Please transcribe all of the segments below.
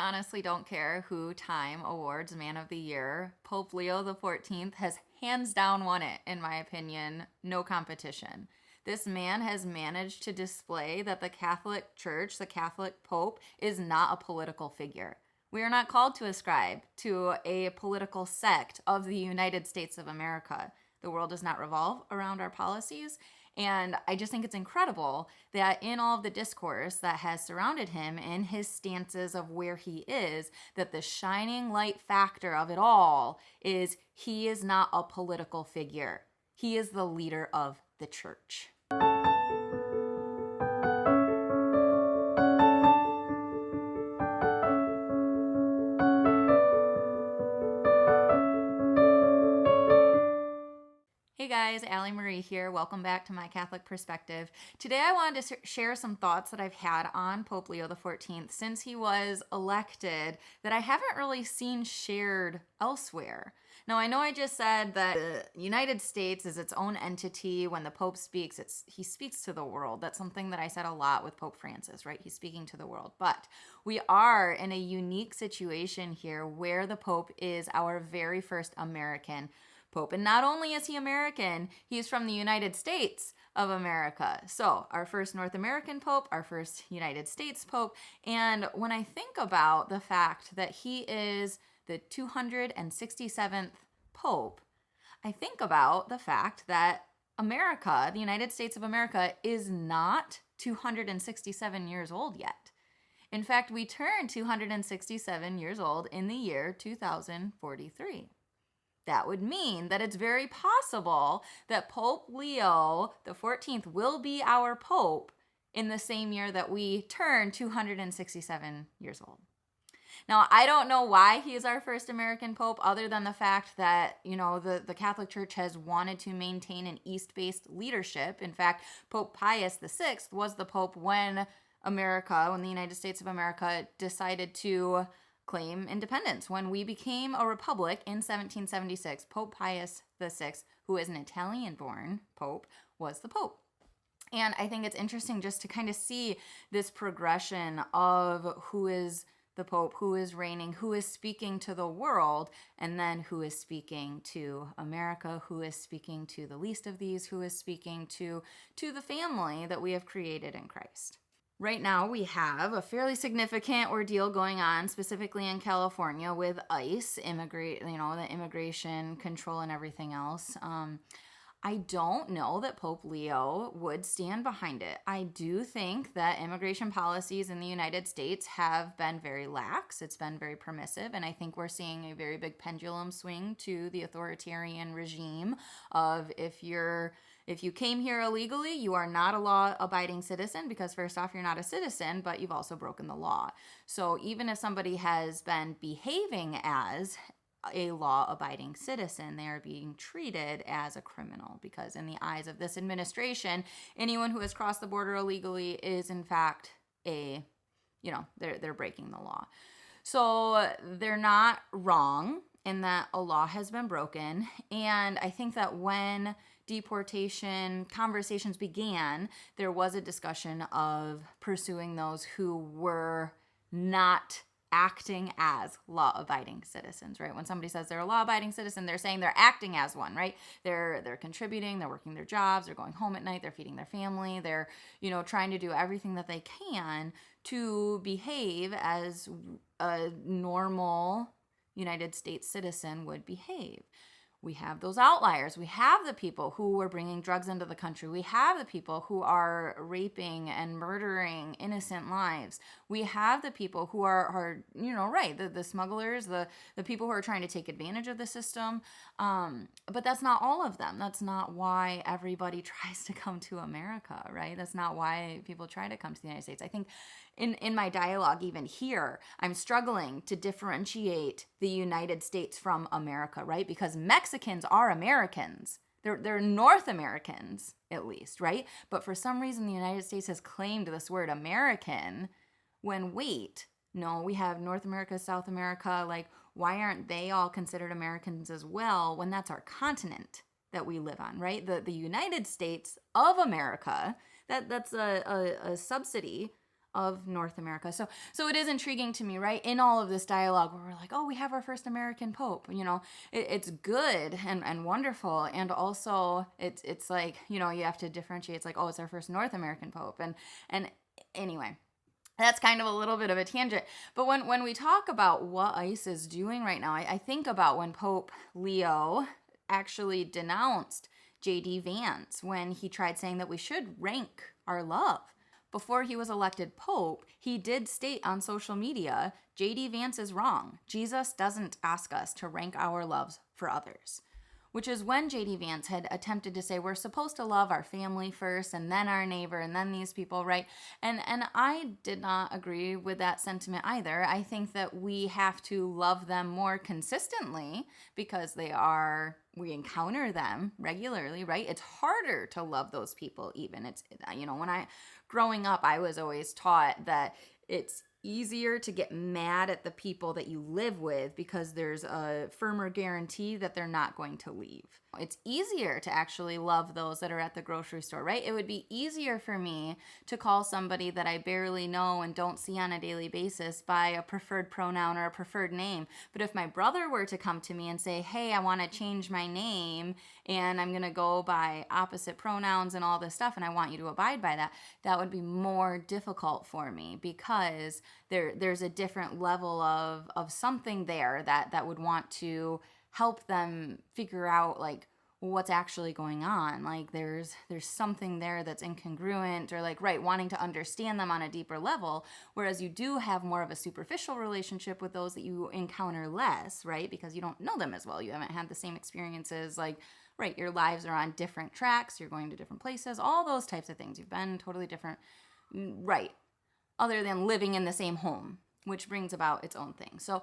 honestly don't care who Time awards Man of the Year. Pope Leo the 14th has hands down won it, in my opinion. No competition. This man has managed to display that the Catholic Church, the Catholic Pope, is not a political figure. We are not called to ascribe to a political sect of the United States of America. The world does not revolve around our policies. And I just think it's incredible that in all of the discourse that has surrounded him and his stances of where he is, that the shining light factor of it all is he is not a political figure. He is the leader of the church. Hey guys, Allie Marie here. Welcome back to My Catholic Perspective. Today I wanted to share some thoughts that I've had on Pope Leo XIV since he was elected that I haven't really seen shared elsewhere. Now, I know I just said that the United States is its own entity. When the Pope speaks, he speaks to the world. That's something that I said a lot with Pope Francis, right? He's speaking to the world. But we are in a unique situation here where the Pope is our very first American Pope. And not only is he American, he's from the United States of America. So our first North American Pope, our first United States Pope. And when I think about the fact that he is the 267th Pope, I think about the fact that America, the United States of America, is not 267 years old yet. In fact, we turn 267 years old in the year 2043. That would mean that it's very possible that Pope Leo the 14th will be our Pope in the same year that we turn 267 years old. Now, I don't know why he is our first American Pope, other than the fact that, the Catholic Church has wanted to maintain an East-based leadership. In fact, Pope Pius VI was the Pope when the United States of America decided to claim independence. When we became a republic in 1776, Pope Pius VI, who is an Italian-born Pope, was the Pope. And I think it's interesting just to kind of see this progression of who is the Pope, who is reigning, who is speaking to the world, and then who is speaking to America, who is speaking to the least of these, who is speaking to the family that we have created in Christ. Right now, we have a fairly significant ordeal going on, specifically in California with ICE, the immigration control and everything else. I don't know that Pope Leo would stand behind it. I do think that immigration policies in the United States have been very lax. It's been very permissive, and I think we're seeing a very big pendulum swing to the authoritarian regime of if you came here illegally, you are not a law-abiding citizen because first off, you're not a citizen, but you've also broken the law. So even if somebody has been behaving as a law-abiding citizen, they are being treated as a criminal because in the eyes of this administration, anyone who has crossed the border illegally is in fact they're breaking the law. So they're not wrong in that a law has been broken. And I think that when deportation conversations began, there was a discussion of pursuing those who were not acting as law-abiding citizens, right? When somebody says they're a law-abiding citizen, they're saying they're acting as one, right? They're contributing, they're working their jobs, they're going home at night, they're feeding their family, they're, trying to do everything that they can to behave as a normal United States citizen would behave. We have those outliers. We have the people who are bringing drugs into the country. We have the people who are raping and murdering innocent lives. We have the people who are the smugglers, the people who are trying to take advantage of the system. But that's not all of them. That's not why everybody tries to come to America, right? That's not why people try to come to the United States. I think in my dialogue, even here, I'm struggling to differentiate the United States from America, right? Because Mexicans are Americans. They're North Americans, at least, right? But for some reason, the United States has claimed this word American when, no, we have North America, South America. Like, why aren't they all considered Americans as well when that's our continent that we live on, right? The United States of America, that's a subsidy of North America. So it is intriguing to me, right? In all of this dialogue where we're like, oh, we have our first American Pope, it's good and wonderful. And also it's like, you have to differentiate. It's like, oh, it's our first North American Pope. And anyway, that's kind of a little bit of a tangent. But when we talk about what ICE is doing right now, I think about when Pope Leo actually denounced J.D. Vance when he tried saying that we should rank our love. Before he was elected Pope, he did state on social media, J.D. Vance is wrong. Jesus doesn't ask us to rank our loves for others. Which is when J.D. Vance had attempted to say we're supposed to love our family first and then our neighbor and then these people, right? And I did not agree with that sentiment either. I think that we have to love them more consistently because we encounter them regularly, right? It's harder to love those people even. It's, growing up, I was always taught that it's easier to get mad at the people that you live with because there's a firmer guarantee that they're not going to leave. It's easier to actually love those that are at the grocery store, right? It would be easier for me to call somebody that I barely know and don't see on a daily basis by a preferred pronoun or a preferred name. But if my brother were to come to me and say, hey, I want to change my name and I'm going to go by opposite pronouns and all this stuff and I want you to abide by that, that would be more difficult for me because there's a different level of something there that would want to help them figure out like what's actually going on. Like there's something there that's incongruent or like, right, wanting to understand them on a deeper level. Whereas you do have more of a superficial relationship with those that you encounter less, right? Because you don't know them as well. You haven't had the same experiences, like, right, your lives are on different tracks. You're going to different places, all those types of things. You've been totally different, right? Other than living in the same home, which brings about its own thing. So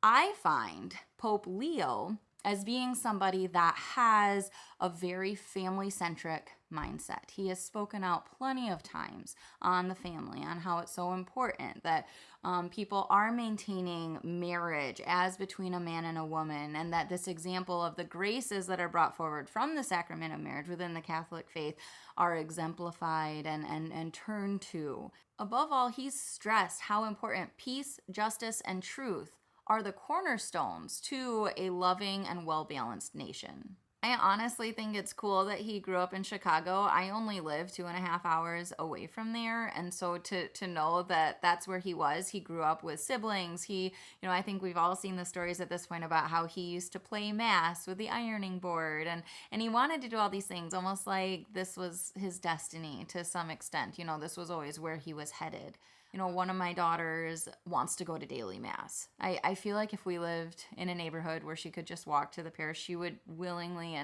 I find Pope Leo as being somebody that has a very family-centric mindset. He has spoken out plenty of times on the family, on how it's so important that people are maintaining marriage as between a man and a woman, and that this example of the graces that are brought forward from the sacrament of marriage within the Catholic faith are exemplified and turned to. Above all, he's stressed how important peace, justice, and truth are the cornerstones to a loving and well-balanced nation. I honestly think it's cool that he grew up in Chicago. I only live 2.5 hours away from there. And so to know that that's where he was, he grew up with siblings. I think we've all seen the stories at this point about how he used to play mass with the ironing board. And he wanted to do all these things almost like this was his destiny to some extent. This was always where he was headed. One of my daughters wants to go to daily mass. I feel like if we lived in a neighborhood where she could just walk to the parish, she would willingly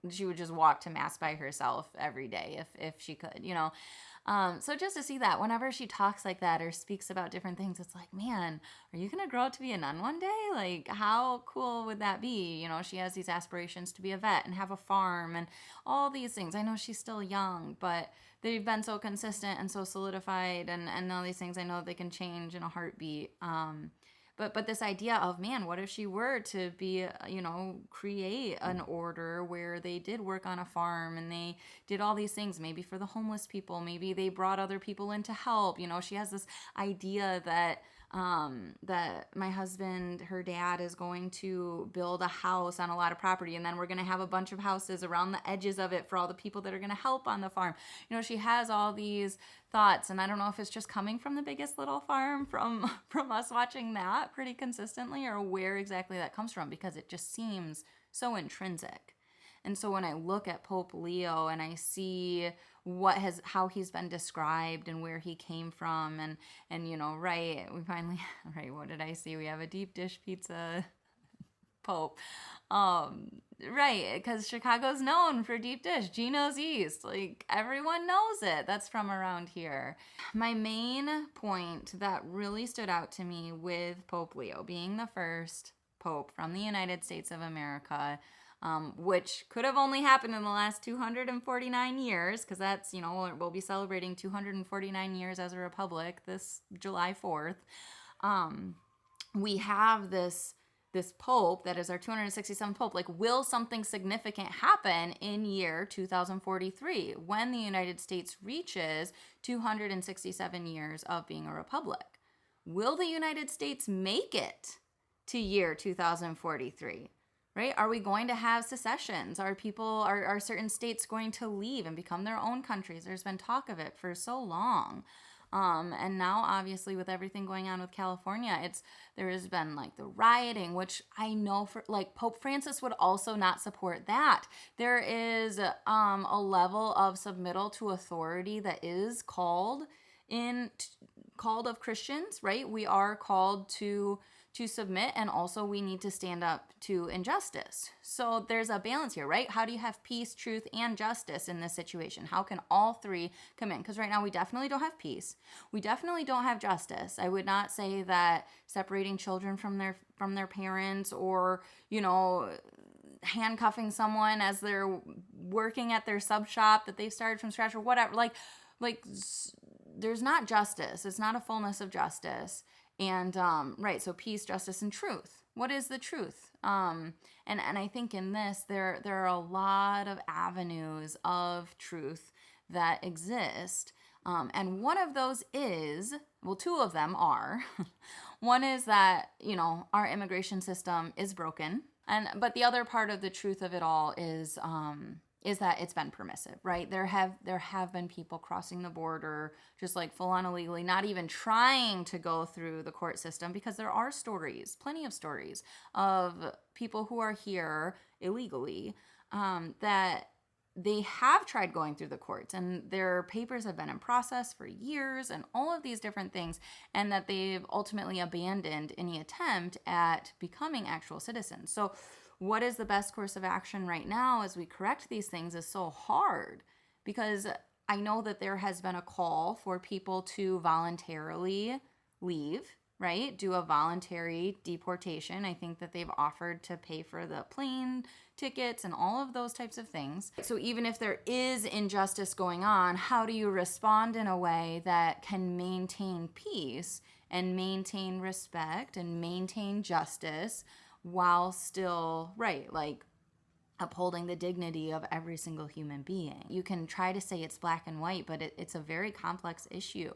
she would just walk to mass by herself every day if she could, So just to see that whenever she talks like that or speaks about different things, it's like, man, are you going to grow up to be a nun one day? Like, how cool would that be? She has these aspirations to be a vet and have a farm and all these things. I know she's still young, but they've been so consistent and so solidified and all these things. I know they can change in a heartbeat. But this idea of, man, what if she were to be, create an order where they did work on a farm and they did all these things, maybe for the homeless people, maybe they brought other people in to help. She has this idea that my husband, her dad, is going to build a house on a lot of property, and then we're going to have a bunch of houses around the edges of it for all the people that are going to help on the farm. She has all these thoughts, and I don't know if it's just coming from The Biggest Little Farm, from us watching that pretty consistently, or where exactly that comes from, because it just seems so intrinsic. And so when I look at Pope Leo and I see how he's been described and where he came from, and right, we finally, right, what did I see? We have a deep dish pizza Pope. Right, because Chicago's known for deep dish, Gino's East. Like, everyone knows it. That's from around here. My main point that really stood out to me with Pope Leo being the first Pope from the United States of America, which could have only happened in the last 249 years, because that's, we'll be celebrating 249 years as a republic this July 4th. We have this this Pope, that is our 267th Pope, like, will something significant happen in year 2043 when the United States reaches 267 years of being a republic? Will the United States make it to year 2043? Right? Are we going to have secessions? Are certain states going to leave and become their own countries? There's been talk of it for so long. And now, obviously, with everything going on with California, there has been like the rioting, which I know for like Pope Francis would also not support that. There is a level of submittal to authority that is called of Christians, right? We are called to submit, and also we need to stand up to injustice. So there's a balance here, right? How do you have peace, truth, and justice in this situation? How can all three come in? Because right now we definitely don't have peace. We definitely don't have justice. I would not say that separating children from their parents, or, handcuffing someone as they're working at their sub shop that they started from scratch or whatever, like there's not justice. It's not a fullness of justice. And right, so peace, justice, and truth. What is the truth? And I think in this there are a lot of avenues of truth that exist. And one of those is, well, two of them are. One is that, our immigration system is broken. But the other part of the truth of it all is that it's been permissive, right? There have been people crossing the border just like full on illegally, not even trying to go through the court system, because there are stories, plenty of stories of people who are here illegally, that they have tried going through the courts and their papers have been in process for years and all of these different things, and that they've ultimately abandoned any attempt at becoming actual citizens. So what is the best course of action right now as we correct these things is so hard, because I know that there has been a call for people to voluntarily leave, right? Do a voluntary deportation. I think that they've offered to pay for the plane tickets and all of those types of things. So even if there is injustice going on, how do you respond in a way that can maintain peace and maintain respect and maintain justice, while still, right, like upholding the dignity of every single human being? You can try to say it's black and white, but it's a very complex issue.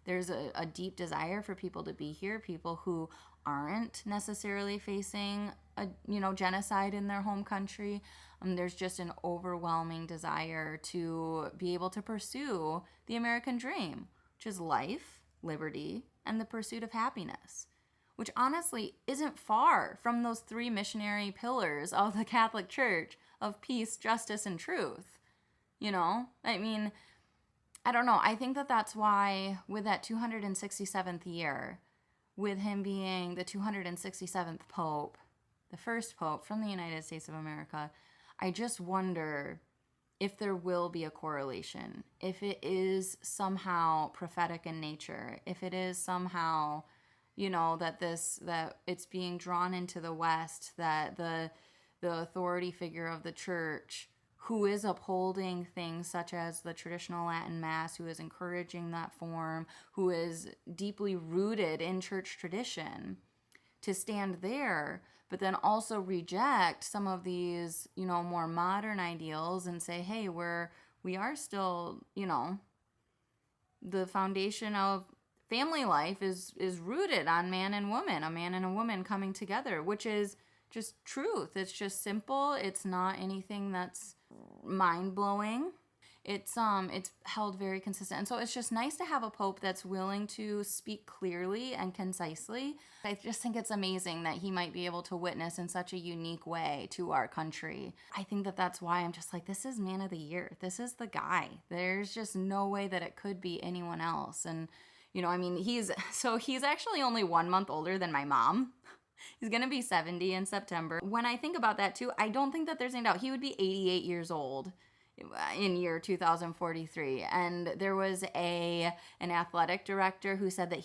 There's a deep desire for people to be here, people who aren't necessarily facing a genocide in their home country. There's just an overwhelming desire to be able to pursue the American dream, which is life, liberty, and the pursuit of happiness, which honestly isn't far from those three missionary pillars of the Catholic Church of peace, justice, and truth. I mean, I don't know. I think that that's why with that 267th year, with him being the 267th Pope, the first Pope from the United States of America, I just wonder if there will be a correlation, if it is somehow prophetic in nature, if it is somehow that it's being drawn into the West, that the authority figure of the church, who is upholding things such as the traditional Latin Mass, who is encouraging that form, who is deeply rooted in church tradition, to stand there, but then also reject some of these, more modern ideals and say, hey, we are still, the foundation of family life is rooted on man and woman, a man and a woman coming together, which is just truth. It's just simple. It's not anything that's mind-blowing. It's held very consistent. And so it's just nice to have a pope that's willing to speak clearly and concisely. I just think it's amazing that he might be able to witness in such a unique way to our country. I think that that's why I'm just like, this is man of the year. This is the guy. There's just no way that it could be anyone else. And he's actually only 1 month older than my mom. He's going to be 70 in September. When I think about that too, I don't think that there's any doubt. He would be 88 years old in year 2043. And there was an athletic director who said that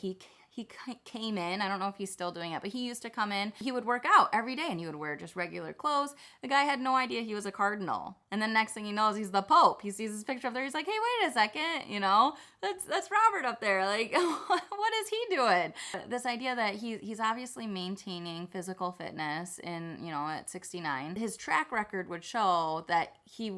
he came in. I don't know if he's still doing it, but he used to come in. He would work out every day and he would wear just regular clothes. The guy had no idea he was a cardinal. And then next thing he knows, he's the Pope. He sees his picture up there. He's like, hey, wait a second, that's Robert up there. Like, what is he doing? This idea that he's obviously maintaining physical fitness at 69. His track record would show that he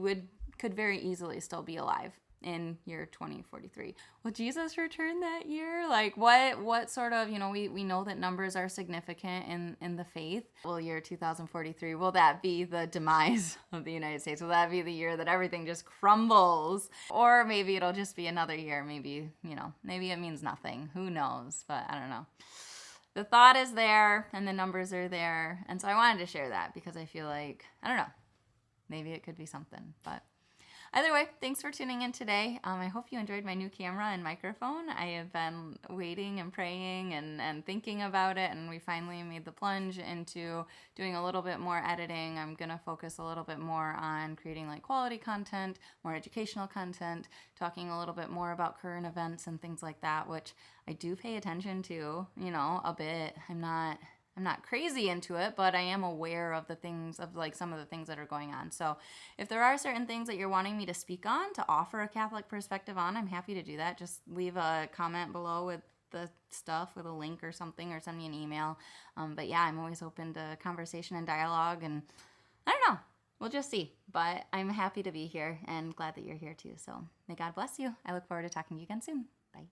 could very easily still be alive in year 2043. Will Jesus return that year? Like what sort of, we know that numbers are significant in the faith. Will year 2043, will that be the demise of the United States? Will that be the year that everything just crumbles? Or maybe it'll just be another year. Maybe it means nothing. Who knows? But I don't know. The thought is there and the numbers are there. And so I wanted to share that because I feel like, I don't know, maybe it could be something, but either way, thanks for tuning in today. I hope you enjoyed my new camera and microphone. I have been waiting and praying and thinking about it, and we finally made the plunge into doing a little bit more editing. I'm going to focus a little bit more on creating like quality content, more educational content, talking a little bit more about current events and things like that, which I do pay attention to, a bit. I'm not crazy into it, but I am aware of some of the things that are going on. So if there are certain things that you're wanting me to speak on, to offer a Catholic perspective on, I'm happy to do that. Just leave a comment below with the stuff, with a link or something, or send me an email. But yeah, I'm always open to conversation and dialogue, and I don't know. We'll just see. But I'm happy to be here and glad that you're here too. So may God bless you. I look forward to talking to you again soon. Bye.